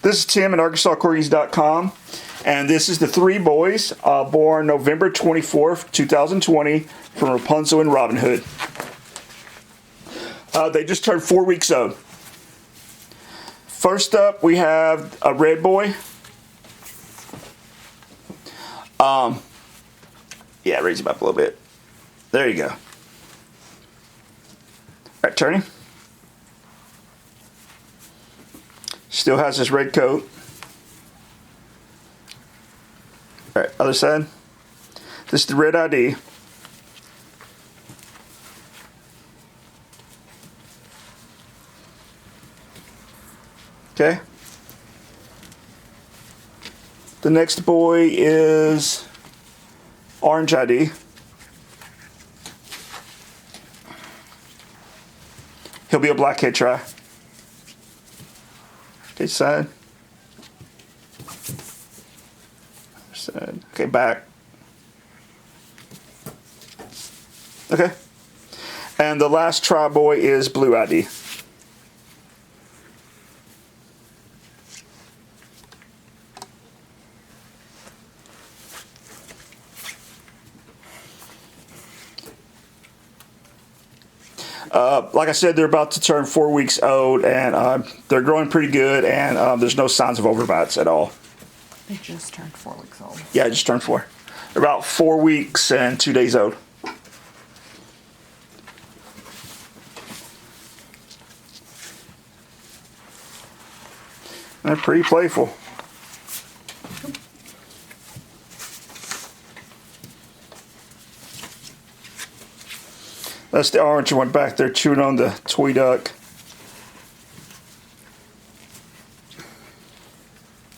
This is Tim at ArkansasCorgis.com, and this is the three boys born November 24th, 2020 from Rapunzel and Robin Hood. They just turned 4 weeks old. First up, we have a red boy. Yeah, raise him up a little bit. There you go. All right, turn him. Still has his red coat. All right, other side. This is the red ID. Okay. The next boy is orange ID. He'll be a blackhead try. Okay, side. Side. Okay, back. Okay. And the last try boy is blue ID. Like I said, they're about to turn 4 weeks old, and they're growing pretty good, and there's no signs of overbites at all. They just turned 4 weeks old. Yeah, just turned 4. They're about 4 weeks and 2 days old. They're pretty playful. That's the orange one back there chewing on the toy duck.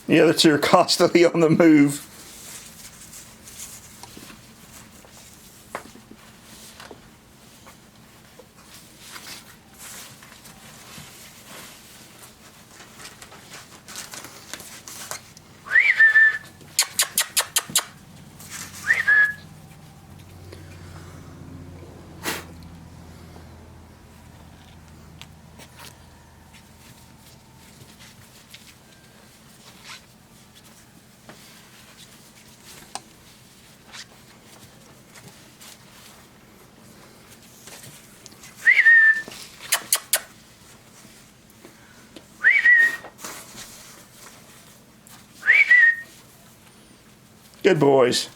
The other two are constantly on the move. Good boys.